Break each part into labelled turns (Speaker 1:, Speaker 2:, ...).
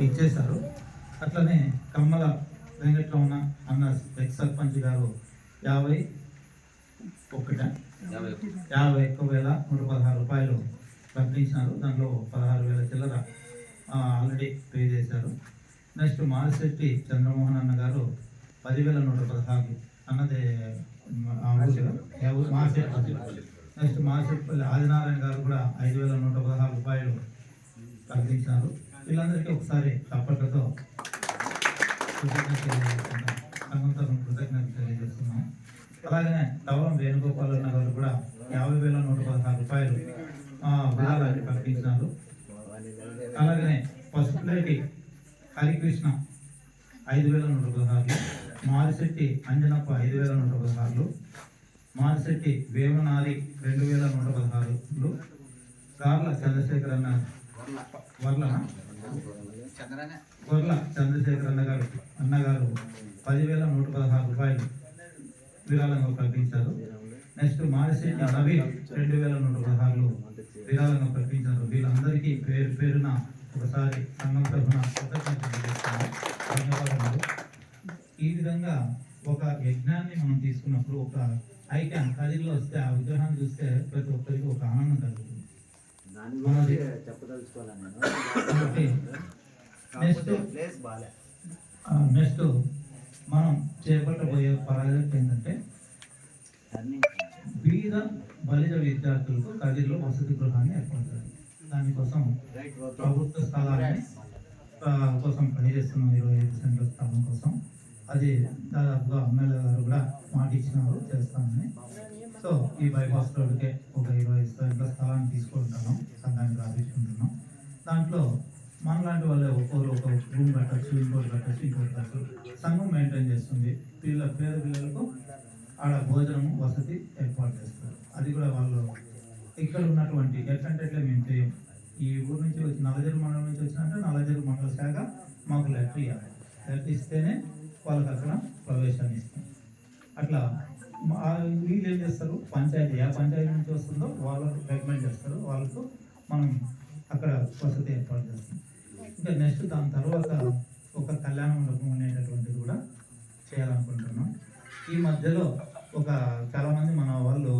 Speaker 1: ఇచ్చేశారు. అట్లనే కమ్మల వెంకటరమణ అన్న ఎక్స్ సర్పంచ్ గారు 51,116 రూపాయలు ప్రకటించినారు. దాంట్లో 16,000 చిల్లర ఆల్రెడీ పే చేశారు. నెక్స్ట్ మారిశెట్టి చంద్రమోహన్ అన్న గారు 10,116 అన్నది మారిశెట్టి. నెక్స్ట్ మారిశెట్టిపల్లి ఆదినారాయణ గారు కూడా 5,116 రూపాయలు ప్రకటించినారు. వీళ్ళందరికీ ఒకసారి తప్పట్లతో కృతజ్ఞత తెలియజేస్తున్నాం. అలాగనే తవరం వేణుగోపాల్ అన్న గారు కూడా 50,116 రూపాయలు విరాళాన్ని ప్రకటించినారు. అలాగనే పసుపులేటి హరికృష్ణ 5,116, మారిశెట్టి అంజనప్ప 5,116, మారిశెట్టి వేమనారి 2,116, గార్ల చంద్రశేఖర్ గొర్ల చంద్రశేఖర్ అన్నగారు 10,116 రూపాయలు విరాళంగా ప్రకటించారు. నెక్స్ట్ మారిశెట్టి నవీన్ 2,116 విరాళంగా ప్రకటించారు. వీళ్ళందరికీ పేరు పేరున ఒకసారి సంఘం తరఫున ధన్యవాదాలు. ఈ విధంగా ఒక యజ్ఞాన్ని మనం తీసుకున్నప్పుడు ఒక ఐకాన్ కదిలో వస్తే ఆ విగ్రహాన్ని చూస్తే ప్రతి ఒక్కరికి ఒక ఆనందం కలుగుతుంది. నెక్స్ట్ మనం చేపట్టబోయే ప్రాజెక్ట్ ఏంటంటే బీద బలిజ విద్యార్థులకు కదిలో వసతి గృహాన్ని ఏర్పడతారు. దానికోసం ప్రభుత్వ స్థలాన్ని కోసం పనిచేస్తున్నాం. 25 సెంట్ల స్థలం కోసం. అది దాదాపుగా ఎమ్మెల్యే గారు కూడా మాట ఇచ్చినారు చేస్తామని. సో ఈ బైపాస్ రోడ్డుకే ఒక 25 సెంట్ల స్థలాన్ని తీసుకుంటున్నాం, సంఘానికి రాపించుకుంటున్నాం. దాంట్లో మనలాంటి వాళ్ళే ఒక్కొక్కరు ఒక రూమ్ కట్టచ్చు, ఇంకోటి కట్టచ్చు. సంఘం మెయింటైన్ చేస్తుంది. పేద పిల్లలకు ఆడ భోజనము వసతి ఏర్పాటు చేస్తారు. అది కూడా వాళ్ళు ఇక్కడ ఉన్నటువంటి ఎట్లంటే మేము చేయం. ఈ ఊరు నుంచి వచ్చి నల్లజరు మండలం నుంచి వచ్చినంటే నల్లజరు మండల శాఖ మాకు లెటర్ ఇవ్వాలి. లెటర్ ఇస్తేనే వాళ్ళకి అక్కడ ప్రవేశాన్ని ఇస్తాం. అట్లా వీళ్ళు ఏం చేస్తారు, పంచాయతీ నుంచి వస్తుందో వాళ్ళు రికమెండ్ చేస్తారు. వాళ్ళకు మనం అక్కడ వసతి ఏర్పాటు చేస్తాం. ఇంకా నెక్స్ట్ దాని తర్వాత ఒక కళ్యాణ మండపం అనేటటువంటిది కూడా చేయాలనుకుంటున్నాం. ఈ మధ్యలో చాలామంది మన వాళ్ళు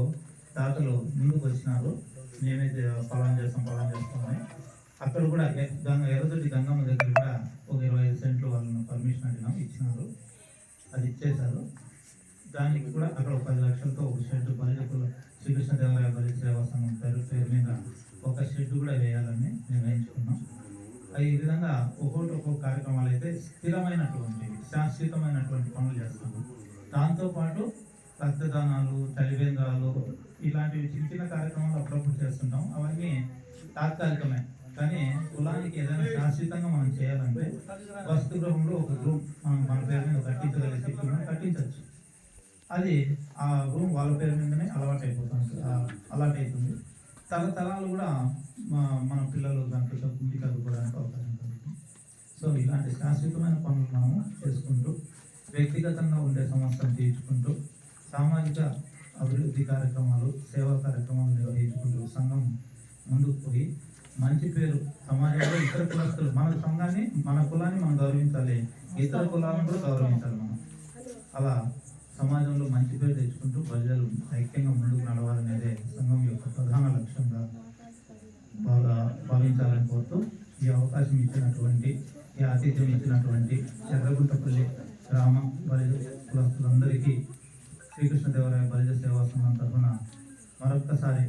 Speaker 1: దాతలు ముందుకు వచ్చినారు. మేమైతే పొలం చేస్తామని అక్కడ కూడా ఎర్రదొడ్డి గంగమ్మ దగ్గర కూడా ఒక 25 సెంట్లు వాళ్ళని పర్మిషన్ అడిగినాం, ఇచ్చినారు. అది ఇచ్చేశారు. దానికి కూడా అక్కడ 10 లక్షలతో ఒక షెడ్ శ్రీకృష్ణదేవరాయ బలి సేవా సంఘం పేరు మీద ఒక షెడ్ కూడా వేయాలని నిర్ణయించుకున్నాం. ఈ విధంగా ఒక్కొక్క కార్యక్రమాలు అయితే స్థిరమైనటువంటి శాశ్వతమైనటువంటి పనులు చేస్తున్నాం. దాంతోపాటు రక్తదానాలు, చలివేంద్రాలు ఇలాంటివి చిన్న కార్యక్రమాలు అప్పుడప్పుడు చేస్తుంటాం. అవన్నీ తాత్కాలికమే. కానీ కులానికి ఏదైనా శాశ్వతంగా మనం చేయాలంటే వసతి గృహంలో ఒక రూమ్ మన పేరు మీద కట్టించవచ్చు. అది ఆ రూమ్ వాళ్ళ పేరు మీదనే అలవాటైతుంది. తరతరాలు కూడా మన పిల్లలు దాంట్లో కుంటి కలుపుకోవడానికి అవకాశం కలుగుతుంది. సో ఇలాంటి శాశ్వతమైన పనులు మనము చేసుకుంటూ వ్యక్తిగతంగా ఉండే సమస్యను తీర్చుకుంటూ సామాజిక అభివృద్ధి కార్యక్రమాలు, సేవా కార్యక్రమాలు నిర్వహించుకుంటూ సంఘం ముందుకు పోయి మంచి పేరు సమాజంలో ఇతర కులస్తులు మన సంఘాన్ని, మన కులాన్ని మనం గౌరవించాలి, ఇతర కులాలను కూడా గౌరవించాలి. మనం అలా సమాజంలో మంచి పేరు తెచ్చుకుంటూ ప్రజలు ఐక్యంగా ముందుకు నడవాలనేదే సంఘం యొక్క ప్రధాన లక్ష్యంగా భావించాలని కోరుతూ ఈ అవకాశం ఇచ్చినటువంటి, ఈ ఆతిథ్యం ఇచ్చినటువంటి ఎర్రగుంటపల్లి గ్రామ బలిజ కులస్తులందరికీ శ్రీకృష్ణదేవరాయ బలిజ సేవా సంఘం తరఫున మరొక్కసారి